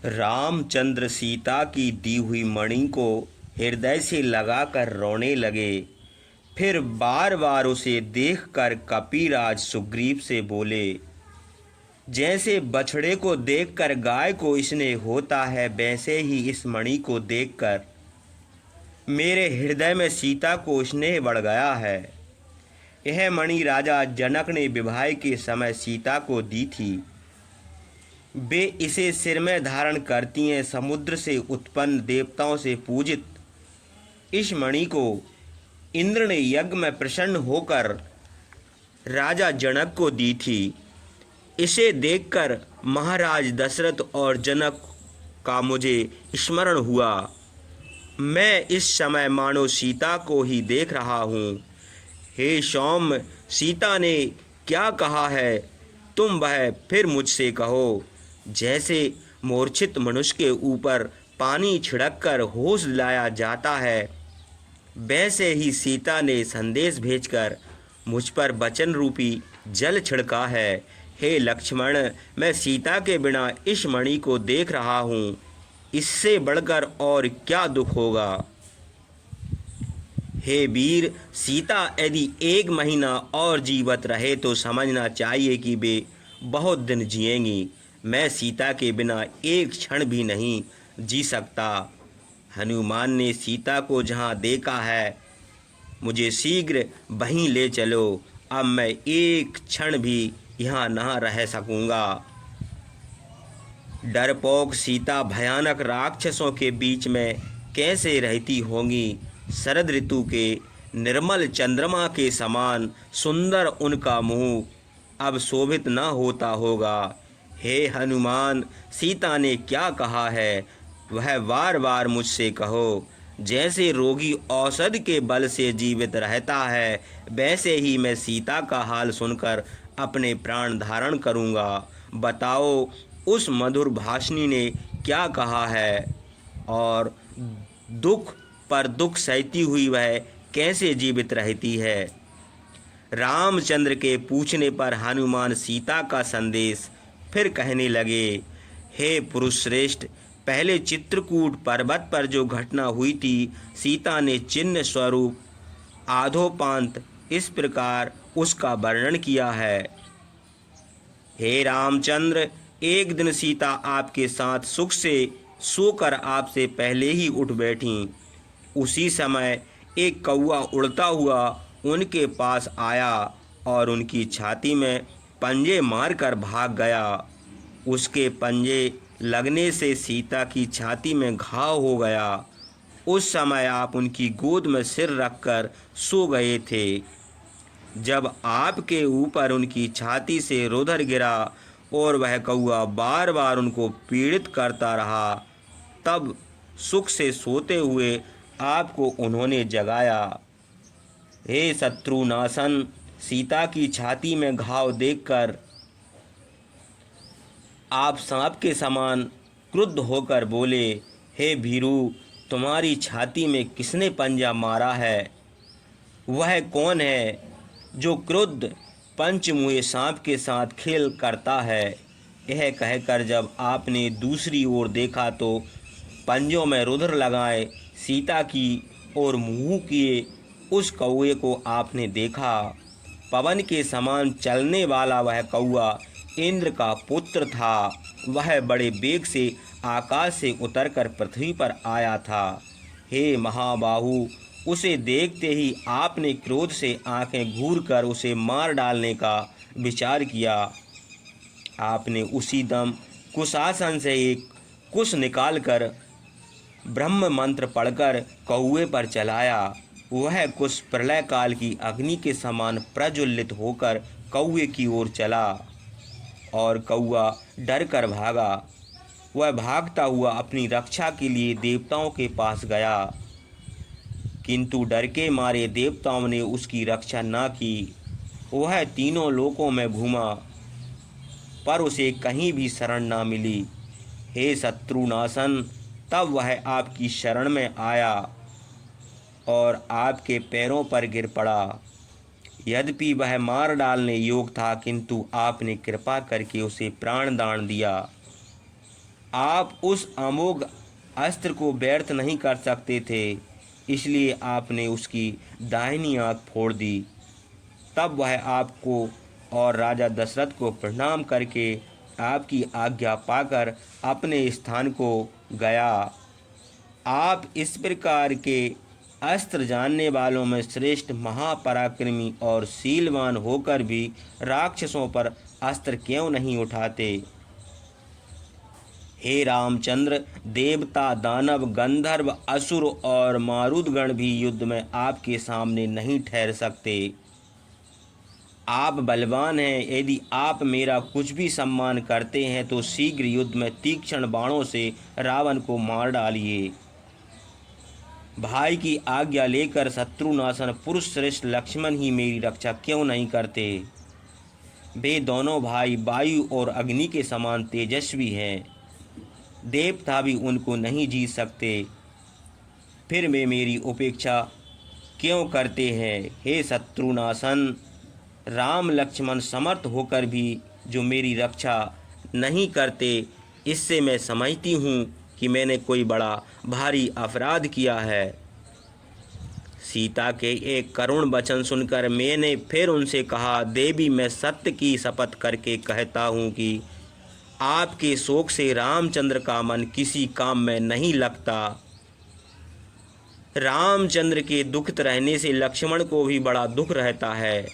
रामचंद्र सीता की दी हुई मणि को हृदय से लगाकर रोने लगे। फिर बार बार उसे देखकर कपिराज सुग्रीव से बोले, जैसे बछड़े को देखकर गाय को स्नेह होता है, वैसे ही इस मणि को देखकर मेरे हृदय में सीता को स्नेह बढ़ गया है। यह मणि राजा जनक ने विवाह के समय सीता को दी थी। वे इसे सिर में धारण करती हैं। समुद्र से उत्पन्न देवताओं से पूजित इस मणि को इंद्र ने यज्ञ में प्रसन्न होकर राजा जनक को दी थी। इसे देखकर महाराज दशरथ और जनक का मुझे स्मरण हुआ। मैं इस समय मानो सीता को ही देख रहा हूँ। हे सौम्य, सीता ने क्या कहा है, तुम वह फिर मुझसे कहो। जैसे मूर्छित मनुष्य के ऊपर पानी छिड़ककर होश दिलाया जाता है, वैसे ही सीता ने संदेश भेजकर मुझ पर वचन रूपी जल छिड़का है। हे लक्ष्मण, मैं सीता के बिना इस मणि को देख रहा हूँ। इससे बढ़कर और क्या दुख होगा। हे वीर, सीता यदि 1 महीना और जीवित रहे तो समझना चाहिए कि वे बहुत दिन जिएंगी। मैं सीता के बिना एक क्षण भी नहीं जी सकता। हनुमान ने सीता को जहाँ देखा है, मुझे शीघ्र वहीं ले चलो। अब मैं एक क्षण भी यहाँ न रह सकूँगा। डरपोक सीता भयानक राक्षसों के बीच में कैसे रहती होंगी। शरद ऋतु के निर्मल चंद्रमा के समान सुंदर उनका मुंह अब शोभित न होता होगा। हे हनुमान, सीता ने क्या कहा है वह बार बार मुझसे कहो। जैसे रोगी औषधि के बल से जीवित रहता है, वैसे ही मैं सीता का हाल सुनकर अपने प्राण धारण करूँगा। बताओ, उस मधुर भाषिनी ने क्या कहा है और दुख पर दुख सहती हुई वह कैसे जीवित रहती है। रामचंद्र के पूछने पर हनुमान सीता का संदेश फिर कहने लगे। हे पुरुष श्रेष्ठ, पहले चित्रकूट पर्वत पर जो घटना हुई थी, सीता ने चिन्ह स्वरूप आधोपांत इस प्रकार उसका वर्णन किया है। हे रामचंद्र, एक दिन सीता आपके साथ सुख से सोकर आपसे पहले ही उठ बैठी। उसी समय एक कौवा उड़ता हुआ उनके पास आया और उनकी छाती में पंजे मारकर भाग गया। उसके पंजे लगने से सीता की छाती में घाव हो गया। उस समय आप उनकी गोद में सिर रखकर सो गए थे। जब आपके ऊपर उनकी छाती से रुधिर गिरा और वह कौवा बार बार उनको पीड़ित करता रहा, तब सुख से सोते हुए आपको उन्होंने जगाया। हे शत्रुनाशन, सीता की छाती में घाव देखकर आप सांप के समान क्रुद्ध होकर बोले, हे भीरू, तुम्हारी छाती में किसने पंजा मारा है? वह कौन है जो क्रुद्ध पंचमुए सांप के साथ खेल करता है? यह कहकर जब आपने दूसरी ओर देखा तो पंजों में रुधिर लगाए सीता की ओर मुँह किए उस कौवे को आपने देखा। पवन के समान चलने वाला वह कौवा इंद्र का पुत्र था। वह बड़े वेग से आकाश से उतरकर पृथ्वी पर आया था। हे महाबाहु, उसे देखते ही आपने क्रोध से आंखें घूरकर उसे मार डालने का विचार किया। आपने उसी दम कुशासन से एक कुश निकालकर ब्रह्म मंत्र पढ़कर कौवे पर चलाया। वह कुश प्रलय काल की अग्नि के समान प्रज्वलित होकर कौवे की ओर चला और कौवा डर कर भागा। वह भागता हुआ अपनी रक्षा के लिए देवताओं के पास गया, किंतु डर के मारे देवताओं ने उसकी रक्षा न की। वह तीनों लोकों में घूमा, पर उसे कहीं भी शरण न मिली। हे शत्रुनाशन, तब वह आपकी शरण में आया और आपके पैरों पर गिर पड़ा। यद्यपि वह मार डालने योग्य था, किंतु आपने कृपा करके उसे प्राणदान दिया। आप उस अमोघ अस्त्र को व्यर्थ नहीं कर सकते थे, इसलिए आपने उसकी दाहिनी आँख फोड़ दी। तब वह आपको और राजा दशरथ को प्रणाम करके आपकी आज्ञा पाकर अपने स्थान को गया। आप इस प्रकार के अस्त्र जानने वालों में श्रेष्ठ महापराक्रमी और शीलवान होकर भी राक्षसों पर अस्त्र क्यों नहीं उठाते? हे रामचंद्र, देवता, दानव, गंधर्व, असुर और मारुतगण भी युद्ध में आपके सामने नहीं ठहर सकते। आप बलवान हैं। यदि आप मेरा कुछ भी सम्मान करते हैं तो शीघ्र युद्ध में तीक्ष्ण बाणों से रावण को मार डालिए। भाई की आज्ञा लेकर शत्रुनाशन पुरुष श्रेष्ठ लक्ष्मण ही मेरी रक्षा क्यों नहीं करते? वे दोनों भाई वायु और अग्नि के समान तेजस्वी हैं, देवता भी उनको नहीं जीत सकते। फिर वे मेरी उपेक्षा क्यों करते हैं? हे शत्रुनाशन, राम लक्ष्मण समर्थ होकर भी जो मेरी रक्षा नहीं करते, इससे मैं समझती हूँ कि मैंने कोई बड़ा भारी अपराध किया है। सीता के एक करुण वचन सुनकर मैंने फिर उनसे कहा, देवी, मैं सत्य की शपथ करके कहता हूँ कि आपके शोक से रामचंद्र का मन किसी काम में नहीं लगता। रामचंद्र के दुखित रहने से लक्ष्मण को भी बड़ा दुख रहता है।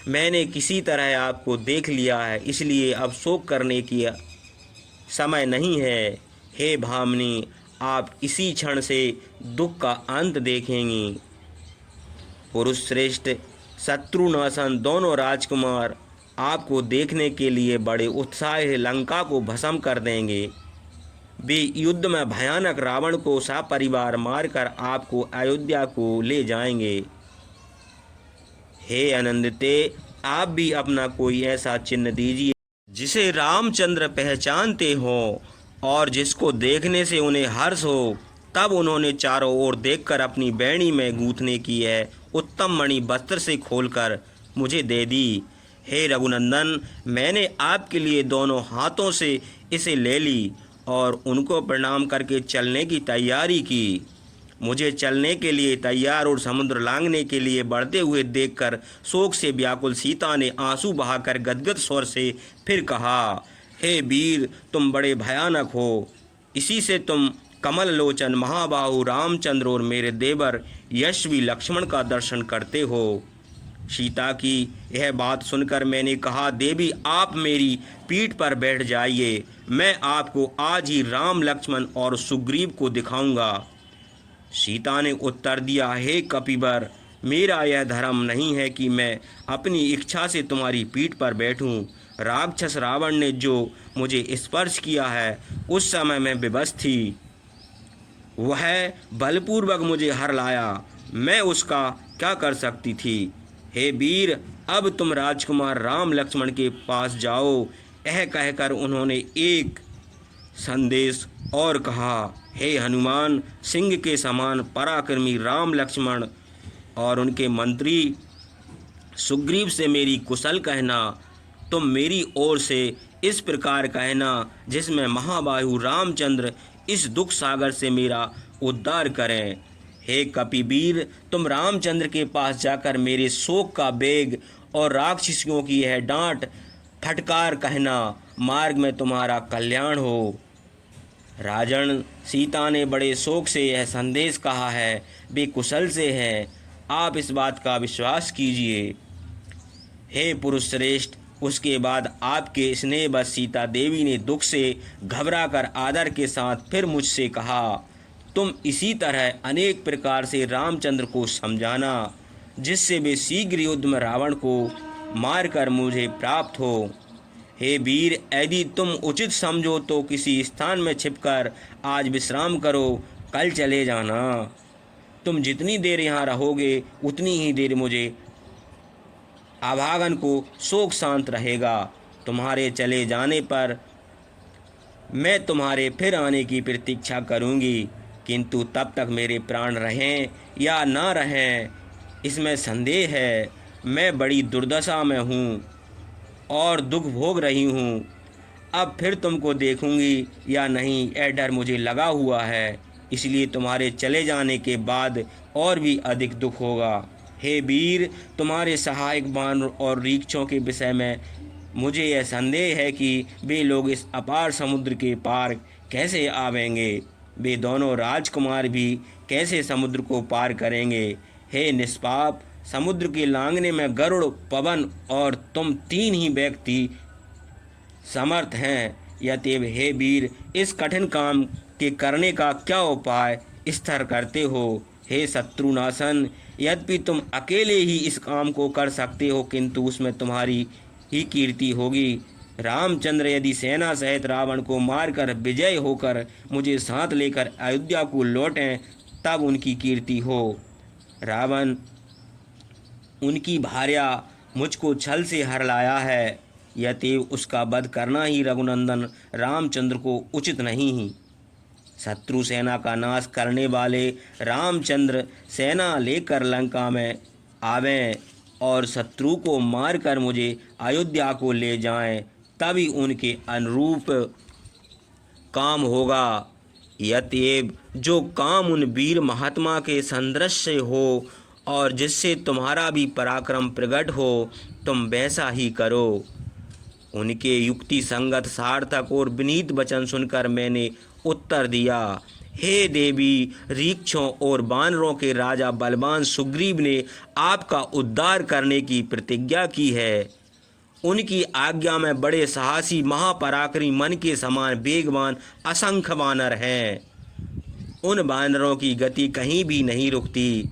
मैंने किसी तरह आपको देख लिया है, इसलिए अब शोक करने की समय नहीं है। हे भामिनी, आप इसी क्षण से दुख का अंत देखेंगी। पुरुष श्रेष्ठ शत्रुनाशन दोनों राजकुमार आपको देखने के लिए बड़े उत्साह से लंका को भस्म कर देंगे। वे युद्ध में भयानक रावण को सपरिवार मारकर आपको अयोध्या को ले जाएंगे। हे अनंदिते, आप भी अपना कोई ऐसा चिन्ह दीजिए जिसे रामचंद्र पहचानते हो और जिसको देखने से उन्हें हर्ष हो। तब उन्होंने चारों ओर देखकर अपनी बैणी में गूंथने की है उत्तम मणि वस्त्र से खोलकर मुझे दे दी। हे रघुनंदन, मैंने आपके लिए दोनों हाथों से इसे ले ली और उनको प्रणाम करके चलने की तैयारी की। मुझे चलने के लिए तैयार और समुद्र लांघने के लिए बढ़ते हुए देखकर शोक से व्याकुल सीता ने आंसू बहाकर गदगद स्वर से फिर कहा, हे वीर, तुम बड़े भयानक हो। इसी से तुम कमल लोचन महाबाहु रामचंद्र और मेरे देवर यशवी लक्ष्मण का दर्शन करते हो। सीता की यह बात सुनकर मैंने कहा, देवी, आप मेरी पीठ पर बैठ जाइए। मैं आपको आज ही राम, लक्ष्मण और सुग्रीव को दिखाऊंगा। सीता ने उत्तर दिया, हे कपिवर, मेरा यह धर्म नहीं है कि मैं अपनी इच्छा से तुम्हारी पीठ पर बैठूं। राक्षस रावण ने जो मुझे स्पर्श किया है उस समय मैं विवश थी। वह बलपूर्वक मुझे हर लाया। मैं उसका क्या कर सकती थी? हे वीर, अब तुम राजकुमार राम लक्ष्मण के पास जाओ। यह कहकर उन्होंने एक संदेश और कहा, हे हनुमान, सिंह के समान पराक्रमी राम लक्ष्मण और उनके मंत्री सुग्रीव से मेरी कुशल कहना। तुम मेरी ओर से इस प्रकार कहना जिसमें महाबाहु रामचंद्र इस दुख सागर से मेरा उद्धार करें। हे कपिवीर, तुम रामचंद्र के पास जाकर मेरे शोक का वेग और राक्षसियों की यह डांट फटकार कहना, मार्ग में तुम्हारा कल्याण हो। राजन, सीता ने बड़े शोक से यह संदेश कहा है। वे कुशल से हैं, आप इस बात का विश्वास कीजिए। हे पुरुष श्रेष्ठ, उसके बाद आपके स्नेहवश सीता देवी ने दुख से घबराकर आदर के साथ फिर मुझसे कहा, तुम इसी तरह अनेक प्रकार से रामचंद्र को समझाना जिससे वे शीघ्र युद्ध में रावण को मारकर मुझे प्राप्त हो। हे वीर, यदि तुम उचित समझो तो किसी स्थान में छिपकर आज विश्राम करो, कल चले जाना। तुम जितनी देर यहाँ रहोगे उतनी ही देर मुझे अभागन को शोक शांत रहेगा। तुम्हारे चले जाने पर मैं तुम्हारे फिर आने की प्रतीक्षा करूँगी, किंतु तब तक मेरे प्राण रहें या ना रहें इसमें संदेह है। मैं बड़ी दुर्दशा में हूँ और दुख भोग रही हूँ। अब फिर तुमको देखूंगी या नहीं, यह डर मुझे लगा हुआ है, इसलिए तुम्हारे चले जाने के बाद और भी अधिक दुख होगा। हे वीर, तुम्हारे सहायक बानर और रीक्षों के विषय में मुझे यह संदेह है कि वे लोग इस अपार समुद्र के पार कैसे आवेंगे। वे दोनों राजकुमार भी कैसे समुद्र को पार करेंगे। हे निष्पाप, समुद्र के लांघने में गरुड़, पवन और तुम तीन ही व्यक्ति समर्थ हैं। यतिव, हे वीर, इस कठिन काम के करने का क्या उपाय स्थिर करते हो। हे शत्रुनाशन, यद्यपि तुम अकेले ही इस काम को कर सकते हो, किंतु उसमें तुम्हारी ही कीर्ति होगी। रामचंद्र यदि सेना सहित रावण को मारकर विजय होकर मुझे साथ लेकर अयोध्या को लौटें, तब उनकी कीर्ति हो। रावण, उनकी भार्या मुझको छल से हर लाया है, यतिव उसका वध करना ही रघुनंदन रामचंद्र को उचित नहीं। शत्रु सेना का नाश करने वाले रामचंद्र सेना लेकर लंका में आवें और शत्रु को मारकर मुझे अयोध्या को ले जाएं, तभी उनके अनुरूप काम होगा। यतिव, जो काम उन वीर महात्मा के सदृश हो और जिससे तुम्हारा भी पराक्रम प्रकट हो, तुम वैसा ही करो। उनके युक्ति संगत, सार्थक और विनीत वचन सुनकर मैंने उत्तर दिया, हे देवी, रीक्षों और वानरों के राजा बलवान सुग्रीव ने आपका उद्धार करने की प्रतिज्ञा की है। उनकी आज्ञा में बड़े साहसी, महापराक्रमी, मन के समान वेगवान असंख्य वानर हैं। उन वानरों की गति कहीं भी नहीं रुकती।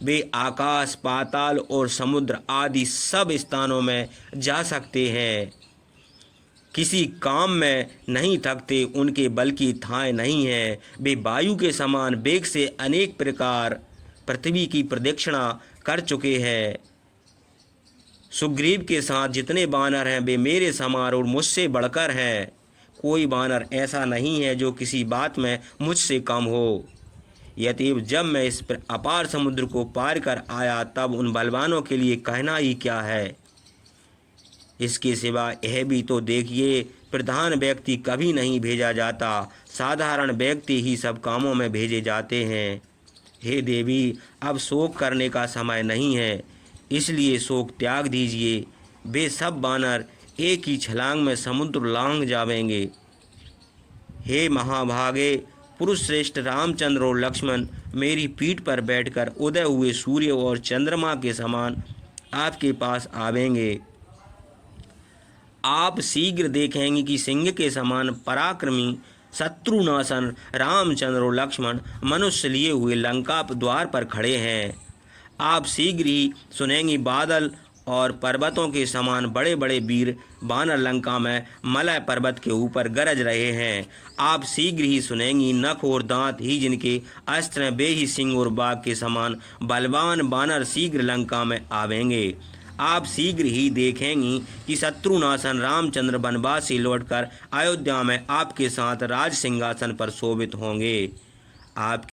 वे आकाश, पाताल और समुद्र आदि सब स्थानों में जा सकते हैं, किसी काम में नहीं थकते। उनके बल की थाह नहीं है। वे वायु के समान वेग से अनेक प्रकार पृथ्वी की प्रदक्षिणा कर चुके हैं। सुग्रीव के साथ जितने वानर हैं वे मेरे समान और मुझसे बढ़कर हैं। कोई वानर ऐसा नहीं है जो किसी बात में मुझसे कम हो। यतिव, जब मैं इस अपार समुद्र को पार कर आया, तब उन बलवानों के लिए कहना ही क्या है। इसके सिवा यह भी तो देखिए, प्रधान व्यक्ति कभी नहीं भेजा जाता, साधारण व्यक्ति ही सब कामों में भेजे जाते हैं। हे देवी, अब शोक करने का समय नहीं है, इसलिए शोक त्याग दीजिए। वे सब वानर एक ही छलांग में समुद्र लांघ जावेंगे। हे महाभागे, पुरुष श्रेष्ठ रामचंद्र और लक्ष्मण मेरी पीठ पर बैठकर उदय हुए सूर्य और चंद्रमा के समान आपके पास आवेंगे। आप शीघ्र देखेंगे कि सिंह के समान पराक्रमी शत्रुनाशन रामचंद्र और लक्ष्मण मनुष्य लिए हुए लंका द्वार पर खड़े हैं। आप शीघ्र ही सुनेंगी बादल और पर्वतों के समान बड़े बड़े वीर वानर लंका में मलय पर्वत के ऊपर गरज रहे हैं। आप शीघ्र ही सुनेंगी नख और दांत ही जिनके अस्त्र हैं, वे ही सिंह और बाघ के समान बलवान वानर शीघ्र लंका में आवेंगे। आप शीघ्र ही देखेंगी कि शत्रुनाशन रामचंद्र वनवास से लौटकर अयोध्या में आपके साथ राज सिंहासन पर शोभित होंगे। आप